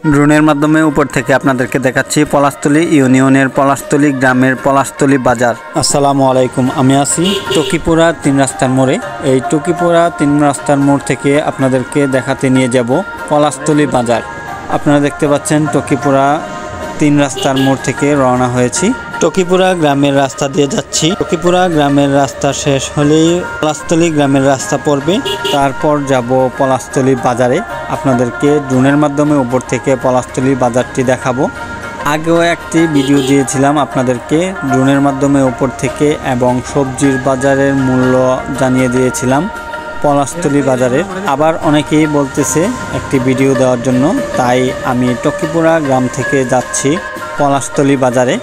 ড্রোনের মাধ্যমে উপর থেকে আপনাদেরকে দেখাচ্ছি পলাশতলী ইউনিয়নের পলাশতলী গ্রামের পলাশতলী বাজার। আসসালামু আলাইকুম, আমি আছি টকিপুরা 3 রাস্তার মোড়ে। এই টকিপুরা 3 রাস্তার মোড় থেকে আপনাদেরকে দেখাতে নিয়ে যাব পলাশতলী বাজার। আপনারা দেখতে পাচ্ছেন টকিপুরা 3 রাস্তার মোড় থেকে রওনা হয়েছি। টকিপুরা গ্রামের রাস্তা দিয়ে যাচ্ছি। টকিপুরা গ্রামের রাস্তা শেষ হলেই পলাশতলী গ্রামের রাস্তা পড়বে, তারপর যাব পলাশতলী বাজারে। আপনাদেরকে ড্রোনের মাধ্যমে উপর থেকে পলাশতলী বাজারটি দেখাবো। আগেও একটি ভিডিও দিয়েছিলাম আপনাদেরকে ড্রোনের মাধ্যমে উপর থেকে, এবং সবজির বাজারের মূল্য জানিয়ে দিয়েছিলাম পলাশতলী বাজারের। আবার অনেকেই বলতেছে একটি ভিডিও দেওয়ার জন্য, তাই আমি টকিপুরা গ্রাম থেকে যাচ্ছি পলাশতলী বাজারে।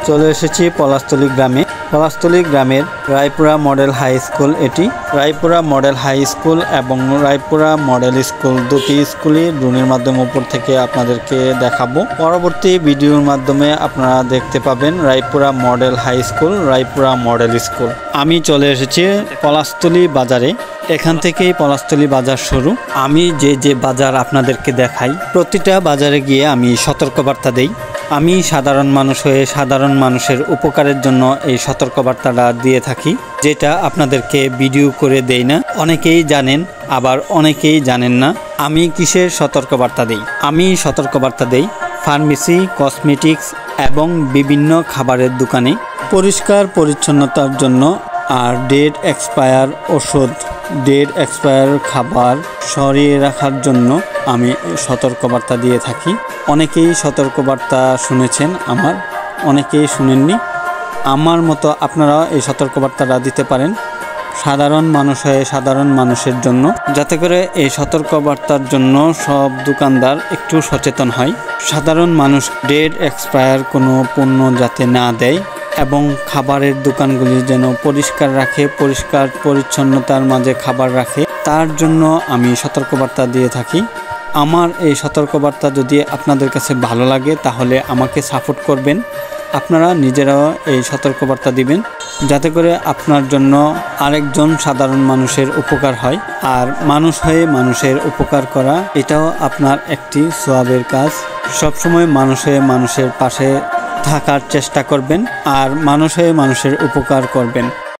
চলে এসেছি পলাশতলী গ্রামে। পলাশতলী গ্রামের রায়পুরা মডেল হাই স্কুল এটি। রায়পুরা মডেল হাই স্কুল এবং রায়পুরা মডেল স্কুল দুটি স্কুলই ড্রোনের মাধ্যমে উপর থেকে আপনাদেরকে দেখাবো। পরবর্তী ভিডিওর মাধ্যমে আপনারা দেখতে পাবেন Raipura model high school, Raipura model school. আমি চলে এসেছি পলাশতলী বাজারে। এখান থেকেই পলাশতলী বাজার শুরু। আমি যে বাজার আপনাদেরকে দেখাই, প্রতিটা বাজারে গিয়ে আমি সতর্কবার্তা দেই। আমি সাধারণ মানুষ হয়ে সাধারণ মানুষের উপকারের জন্য এই সতর্কবার্তাটা দিয়ে থাকি, যেটা আপনাদেরকে ভিডিও করে দেই না। অনেকেই জানেন, আবার অনেকেই জানেন না আমি কিসের সতর্কবার্তা দেই। আমি সতর্কবার্তা দেই ফার্মেসি, কসমেটিক্স এবং বিভিন্ন খাবারের দোকানে পরিষ্কার পরিচ্ছন্নতার জন্য, আর ডেট এক্সপায়ার ওষুধ, ডেট এক্সপায়ার খাবার সরিয়ে রাখার জন্য আমি সতর্কবার্তা দিয়ে থাকি। অনেকেই সতর্কবার্তা শুনেছেন আমার, অনেকেই শুনেননি। আমার মতো আপনারাও এই সতর্কবার্তাটা দিতে পারেন সাধারণ মানুষ হয়ে সাধারণ মানুষের জন্য, যাতে করে এই সতর্কবার্তার জন্য সব দোকানদার একটু সচেতন হয়। সাধারণ মানুষ ডেট এক্সপায়ার কোনো পণ্য যাতে না দেয়, এবং খাবারের দোকানগুলি যেন পরিষ্কার রাখে, পরিষ্কার পরিচ্ছন্নতার মাঝে খাবার রাখে, তার জন্য আমি সতর্কবার্তা দিয়ে থাকি। আমার এই সতর্কবার্তা যদি আপনাদের কাছে ভালো লাগে তাহলে আমাকে সাপোর্ট করবেন। আপনারা নিজেরাও এই সতর্কবার্তা দিবেন, যাতে করে আপনার জন্য আরেকজন সাধারণ মানুষের উপকার হয়। আর মানুষ হয়ে মানুষের উপকার করা এটাও আপনার একটি সওয়াবের কাজ। সবসময় মানুষ হয়ে মানুষের পাশে থাকার চেষ্টা করবেন, আর মানুষ হয়ে মানুষের উপকার করবেন।